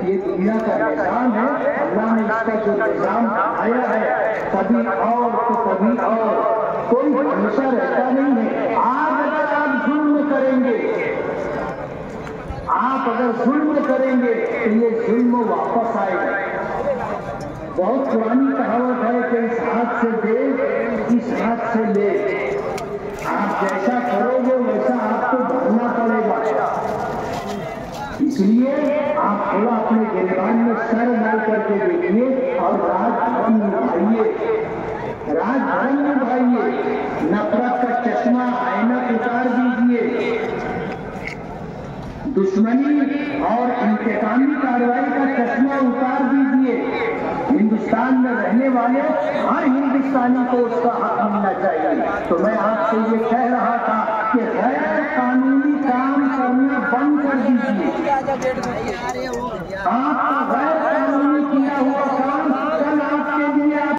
ये दुनिया का निजाम है। अल्लाह ने इसका जो निजाम आया है, कभी और तो कभी और, कोई हमेशा रहता नहीं है। आज अगर आप जुल्म करेंगे, आप अगर जुल्म करेंगे तो ये जुल्म वापस आएगा। बहुत पुरानी कहावत है कि इस हाथ से दे, इस हाथ से ले। आप जैसा करोगे वैसा आपको भरना पड़ेगा। इसलिए आप थोड़ा अपने गिरबान में सर डाल करके देखिए और राजधर्म निभाइए, राजधर्म निभाइए। नफरत का चश्मा आईना उतार दीजिए, दुश्मनी और इंतकामी कार्रवाई का चश्मा उतार दीजिए। हिंदुस्तान में रहने वाले हर हिंदुस्तानी को उसका हक मिलना चाहिए। तो मैं आपसे ये कह रहा था कि गैर कानूनी काम करना बंद कर दीजिए। आपका